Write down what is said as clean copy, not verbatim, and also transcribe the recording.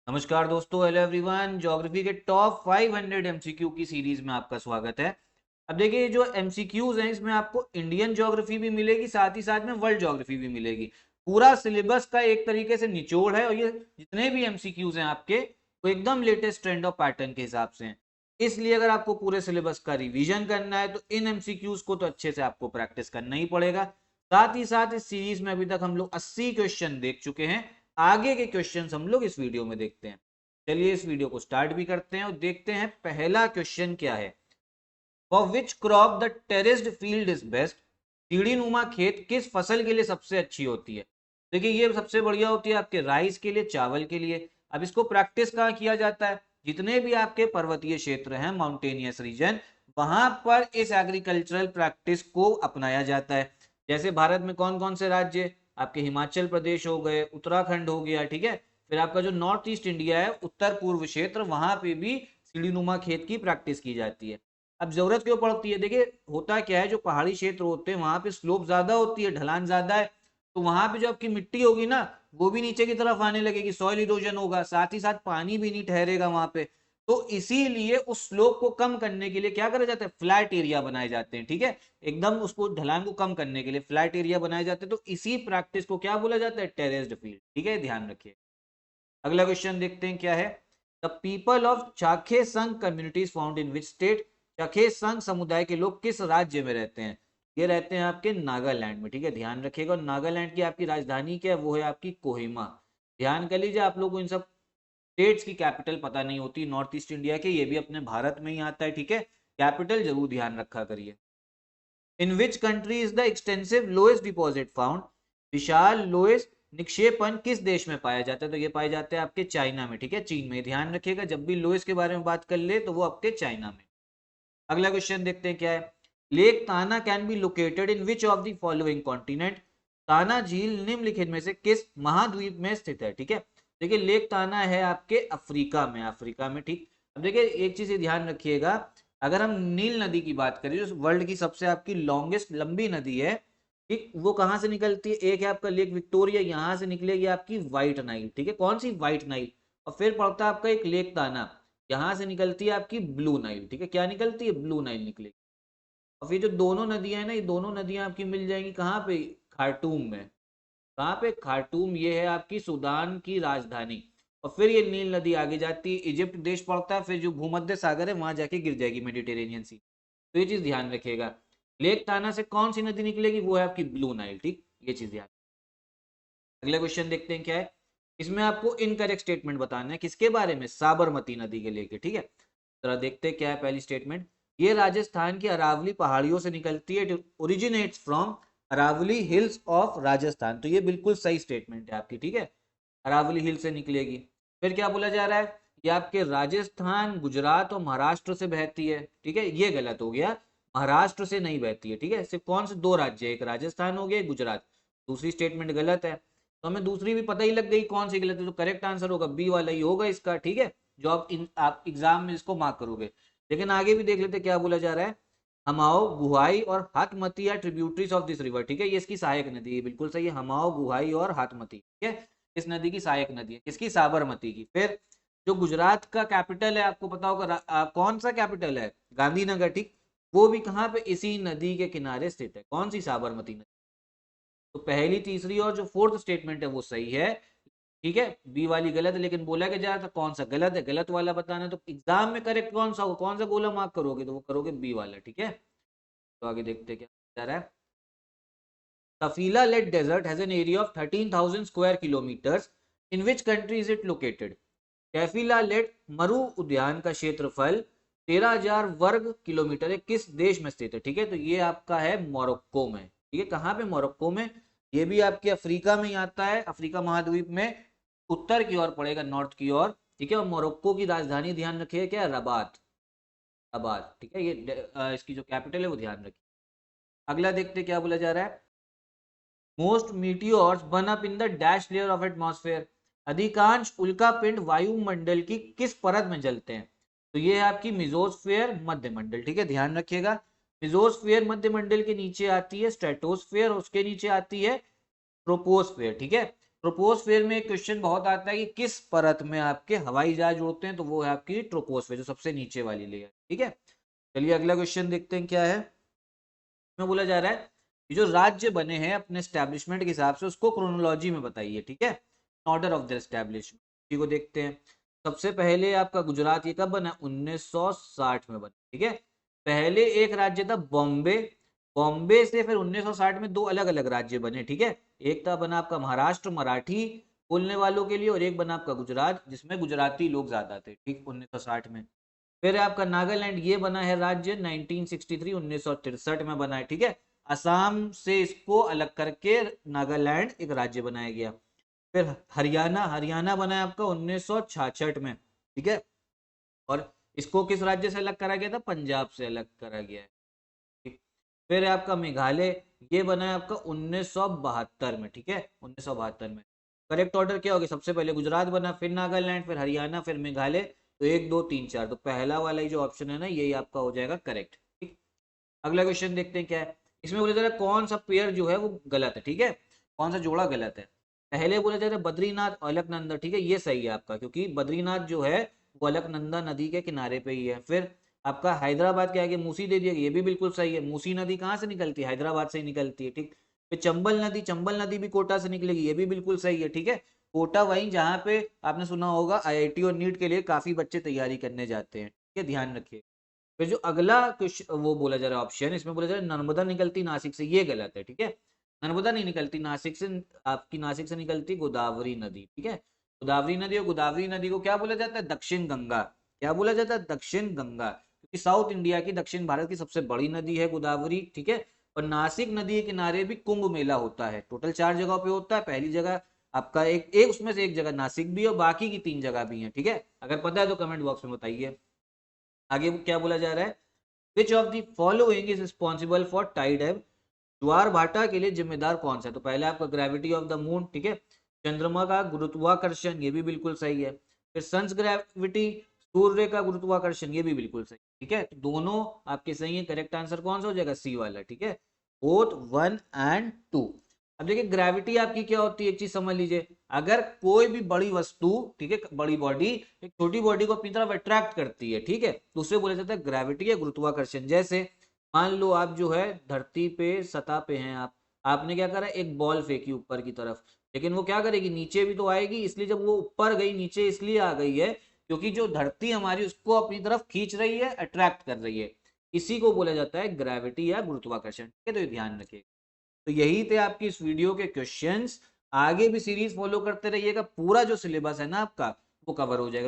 नमस्कार दोस्तों, hello everyone. Geography के टॉप 500 एमसीक्यू की सीरीज में आपका स्वागत है। अब देखिए, जो एमसीक्यूज हैं इसमें आपको इंडियन ज्योग्राफी भी मिलेगी, साथ ही साथ में वर्ल्ड ज्योग्राफी भी मिलेगी। पूरा सिलेबस का एक तरीके से निचोड़ है, और ये जितने भी एमसीक्यूज हैं आपके, वो एकदम लेटेस्ट ट्रेंड और पैटर्न के हिसाब से हैं। इसलिए अगर आपको पूरे सिलेबस का रिवीजन करना है तो इन एमसीक्यूज को तो अच्छे से आपको प्रैक्टिस करना ही पड़ेगा। साथ ही साथ इस सीरीज में अभी तक हम लोग 80 क्वेश्चन देख चुके हैं। आगे के क्वेश्चंस हम लोग इस वीडियो में देखते हैं। चलिए इस वीडियो को स्टार्ट भी करते हैं और देखते हैं पहला क्वेश्चन क्या है। For which crop the terraced field is best. सीढ़ी नुमा खेत किस फसल के लिए सबसे अच्छी होती है। देखिए, ये सबसे बढ़िया होती है आपके राइस के लिए, चावल के लिए। अब इसको प्रैक्टिस कहाँ किया जाता है? जितने भी आपके पर्वतीय क्षेत्र हैं, माउंटेनियस रीजन, वहां पर इस एग्रीकल्चरल प्रैक्टिस को अपनाया जाता है। जैसे भारत में कौन कौन से राज्य? आपके हिमाचल प्रदेश हो गए, उत्तराखंड हो गया, ठीक है। फिर आपका जो नॉर्थ ईस्ट इंडिया है, उत्तर पूर्व क्षेत्र, वहां पे भी सीढ़ीनुमा खेत की प्रैक्टिस की जाती है। अब जरूरत क्यों पड़ती है? देखिए, होता क्या है, जो पहाड़ी क्षेत्र होते हैं वहां पे स्लोप ज्यादा होती है, ढलान ज्यादा है। तो वहां पे जो आपकी मिट्टी होगी ना, वो भी नीचे की तरफ आने लगेगी, सॉइल इरोजन होगा, साथ ही साथ पानी भी नहीं ठहरेगा वहां पे। तो इसीलिए उस स्लोप को कम करने के लिए क्या करा जाता है? फ्लैट एरिया बनाए जाते हैं, ठीक है। एकदम उसको, ढलान को कम करने के लिए फ्लैट एरिया बनाए जाते हैं। तो इसी प्रैक्टिस को क्या बोला जाता है? टेरेस्ड फील्ड, ठीक है, ध्यान रखिए। अगला क्वेश्चन देखते हैं क्या है। The people of Chakhesang communities found in which state. Chakhesang समुदाय के लोग किस राज्य में रहते हैं? ये रहते हैं आपके नागालैंड में, ठीक है, ध्यान रखिएगा। नागालैंड की आपकी राजधानी क्या है? वो है आपकी कोहिमा। ध्यान कर लीजिए, आप लोगों को इन सब स्टेट्स की कैपिटल पता नहीं होती नॉर्थ ईस्ट इंडिया के, ये भी अपने भारत में ही आता है, ठीक है। कैपिटल जरूर ध्यान रखा करिए। In which country is the extensive loess deposit found. विशाल लोएस्ट निक्षेपण किस देश में पाया जाता है? तो ये पाए जाते हैं आपके चाइना में, ठीक है, चीन में। ध्यान रखिएगा, जब भी लोएस्ट के बारे में बात कर ले तो वो आपके चाइना में। अगला क्वेश्चन देखते हैं क्या है। लेक ताना can be located in which of the following continent. ताना झील निम्नलिखित में से किस महाद्वीप में स्थित है? ठीक है। देखिए, लेक ताना है आपके अफ्रीका में, अफ्रीका में, ठीक। अब देखिए, एक चीज ध्यान रखिएगा। अगर हम नील नदी की बात करें, जो वर्ल्ड की सबसे आपकी लॉन्गेस्ट लंबी नदी है, ठीक, वो कहाँ से निकलती है? एक है आपका लेक विक्टोरिया, यहाँ से निकलेगी आपकी व्हाइट नाइल, ठीक है। कौन सी? White Nile. और फिर पड़ता है आपका एक लेक ताना, यहाँ से निकलती है आपकी ब्लू नाइल, ठीक है। क्या निकलती है? ब्लू नाइल निकलेगी। और फिर जो दोनों नदियां हैं ना, ये दोनों नदियां आपकी मिल जाएंगी कहाँ पे? खार्टूम में। कहाँ पे? खार्टूम। ये है आपकी सूडान की राजधानी। और फिर ये नील नदी आगे जाती है, इजिप्ट देश पड़ता है, फिर जो भूमध्य सागर है वहां जाके गिर जाएगी मेडिटेरेनियन सी। तो ये चीज ध्यान रखिएगा। लेक ताना से कौन सी नदी निकलेगी? वो है आपकी ब्लू नाइल, ठीक। ये चीज ध्यान। अगला क्वेश्चन देखते हैं क्या है। इसमें आपको इनकरेक्ट स्टेटमेंट बताना है, किसके बारे में? साबरमती नदी के लेके, ठीक है। जरा देखते हैं क्या है पहली स्टेटमेंट। ये राजस्थान की अरावली पहाड़ियों से निकलती है, originates from Aravalli hills of Rajasthan. तो ये बिल्कुल सही स्टेटमेंट है आपकी, ठीक है। अरावली हिल से निकलेगी। फिर क्या बोला जा रहा है? ये आपके राजस्थान, गुजरात और महाराष्ट्र से बहती है, ठीक है। ये गलत हो गया, महाराष्ट्र से नहीं बहती है, ठीक है। सिर्फ कौन से दो राज्य है? एक राजस्थान हो गया, एक गुजरात। दूसरी स्टेटमेंट गलत है। तो हमें दूसरी भी पता ही लग गई कौन सी गलत है, तो करेक्ट आंसर होगा बी वाला ही होगा इसका, ठीक है। जो आप एग्जाम में इसको मार्क करोगे। लेकिन आगे भी देख लेते क्या बोला जा रहा है। हमाओ, गुहाई और Hathmati are tributaries of this river, ठीक है। ये इसकी सहायक नदी है, बिल्कुल सही है। हमाओ, गुहाई और हाथमती, ठीक है, इस नदी की सहायक नदी है। किसकी? साबरमती की। फिर जो गुजरात का कैपिटल है, आपको पता होगा कौन सा कैपिटल है? गांधीनगर, ठीक। वो भी कहाँ पे? इसी नदी के किनारे स्थित है। कौन सी? साबरमती नदी। तो पहली, तीसरी और जो फोर्थ स्टेटमेंट है वो सही है, ठीक है। बी वाली गलत है, लेकिन बोला क्या जा रहा था कौन सा गलत है? गलत वाला बताना है। तो एग्जाम में करेक्ट कौन सा होगा? कौन सा गोला मार्क करोगे? तो वो करोगे बी वाला, ठीक है। तो आगे देखते हैं क्या जा रहा है। Tafila Led Desert has an area of 13,000 square kilometers. In which country is it located? कैफिला लेट मरु उद्यान का क्षेत्रफल 13,000 वर्ग किलोमीटर है, किस देश में स्थित है? ठीक है, तो ये आपका है मोरक्को में, ठीक है। कहाँ पे? मोरक्को में। ये भी आपके अफ्रीका में ही आता है, अफ्रीका महाद्वीप में, उत्तर की ओर पड़ेगा, नॉर्थ की ओर, ठीक है। और मोरक्को की राजधानी ध्यान रखिए क्या? रबात। रबात, ठीक है। ये इसकी जो कैपिटल है वो ध्यान रखिए। अगला देखते क्या बोला जा रहा है। Most meteors burn up in the dash layer of atmosphere. अधिकांश उल्कापिंड वायुमंडल की किस परत में जलते हैं? तो ये है आपकी मिजोस्फेयर, मध्य मंडल, ठीक है, ध्यान रखिएगा। मिजोस्फेयर मध्य मंडल के नीचे आती है स्ट्रेटोस्फेयर, उसके नीचे आती है ट्रोपोस्फेयर, ठीक है। ट्रोपोस्फेयर में एक क्वेश्चन बहुत आता है कि किस परत में आपके हवाई जहाज उड़ते हैं, तो वो है आपकी ट्रोपोस्फेयर, जो सबसे नीचे वाली लेयर। ठीक है, चलिए अगला क्वेश्चन देखते हैं क्या है। इसमें बोला जा रहा है कि जो राज्य बने हैं अपने स्टैब्लिशमेंट के हिसाब से, उसको क्रोनोलॉजी में बताइए। ठीक है, ऑर्डर ऑफ द एस्टैब्लिशमेंट को देखते हैं। सबसे पहले आपका गुजरात ये कब बना? 1960 में बना। ठीक है, पहले एक राज्य था बॉम्बे, बॉम्बे से फिर 1960 में दो अलग अलग राज्य बने। ठीक है, एक था बना आपका महाराष्ट्र मराठी बोलने वालों के लिए, और एक बना आपका गुजरात जिसमें गुजराती लोग ज्यादा थे। ठीक, 1960 में। फिर आपका नागालैंड ये बना है राज्य 1963, 1963 में बना है। ठीक है, असम से इसको अलग करके नागालैंड एक राज्य बनाया गया। फिर हरियाणा, हरियाणा बना है आपका 1966 में। ठीक है, और इसको किस राज्य से अलग करा गया था? पंजाब से अलग करा गया है। ठीक, फिर आपका मेघालय ये बना है आपका 1972 में। ठीक है, 1972 में। करेक्ट ऑर्डर क्या होगा? सबसे पहले गुजरात बना, फिर नागालैंड, फिर हरियाणा, फिर मेघालय। तो 1 2 3 4, तो पहला वाला ही जो ऑप्शन है ना, यही आपका हो जाएगा करेक्ट। ठीक, अगला क्वेश्चन देखते हैं क्या है। इसमें बोला जा रहा है कौन सा पेयर जो है वो गलत है। ठीक है, कौन सा जोड़ा गलत है? पहले बोला जा रहा है बद्रीनाथ अलकनंदा। ठीक है, ये सही है आपका, क्योंकि बद्रीनाथ जो है वो अलकनंदा नदी के किनारे पे ही है। फिर आपका हैदराबाद के आगे मूसी दे दिया, ये भी बिल्कुल सही है। मूसी नदी कहाँ से निकलती है? हैदराबाद से ही निकलती है। ठीक, फिर चंबल नदी, चंबल नदी भी कोटा से निकलेगी, ये भी बिल्कुल सही है। ठीक है, कोटा वहीं जहाँ पे आपने सुना होगा आईआईटी और नीट के लिए काफी बच्चे तैयारी करने जाते हैं। ठीक है, ध्यान रखिए। फिर जो अगला क्वेश्चन वो बोला जा रहा है ऑप्शन, इसमें बोला जा रहा है नर्मदा निकलती नासिक से, ये गलत है। ठीक है, नर्मदा नहीं निकलती नासिक से, आपकी नासिक से निकलती गोदावरी नदी। ठीक है, गोदावरी नदी, और गोदावरी नदी को क्या बोला जाता है? दक्षिण गंगा। क्या बोला जाता है? दक्षिण गंगा, क्योंकि साउथ इंडिया की, दक्षिण भारत की सबसे बड़ी नदी है गोदावरी। ठीक है, और नासिक नदी के किनारे भी कुंभ मेला होता है। टोटल 4 जगहों पे होता है। पहली जगह आपका एक एक उसमें से एक जगह नासिक भी है, और बाकी की 3 जगह भी है। ठीक है, अगर पता है तो कमेंट बॉक्स में बताइए। आगे क्या बोला जा रहा है? Which of the following is responsible for tide ebb? ज्वार भाटा के लिए जिम्मेदार कौन सा है? तो पहले आपका ग्रेविटी ऑफ द मून। ठीक है, चंद्रमा का गुरुत्वाकर्षण, ये भी बिल्कुल सही है। फिर सन्स ग्रेविटी, सूर्य का गुरुत्वाकर्षण, ये भी बिल्कुल सही। ठीक है, तो दोनों आपके सही है। करेक्ट आंसर कौन सा हो जाएगा? सी वाला। ठीक है, बोथ 1 एंड 2। अब देखिए ग्रेविटी आपकी क्या होती है, एक चीज समझ लीजिए। अगर कोई भी बड़ी वस्तु, ठीक है, बड़ी बॉडी एक छोटी बॉडी को अपनी तरफ अट्रैक्ट करती है, ठीक है, तो उसे बोला जाता है ग्रेविटी या गुरुत्वाकर्षण। जैसे मान लो आप जो है धरती पे सतह पे हैं, आप आपने क्या करा, एक बॉल फेंकी ऊपर की तरफ, लेकिन वो क्या करेगी? नीचे भी तो आएगी। इसलिए जब वो ऊपर गई, नीचे इसलिए आ गई है क्योंकि जो धरती हमारी उसको अपनी तरफ खींच रही है, अट्रैक्ट कर रही है। इसी को बोला जाता है ग्रेविटी या गुरुत्वाकर्षण। ठीक है, तो ये ध्यान रखिए। तो यही थे आपकी इस वीडियो के क्वेश्चंस। आगे भी सीरीज फॉलो करते रहिएगा, पूरा जो सिलेबस है ना आपका वो कवर हो जाएगा।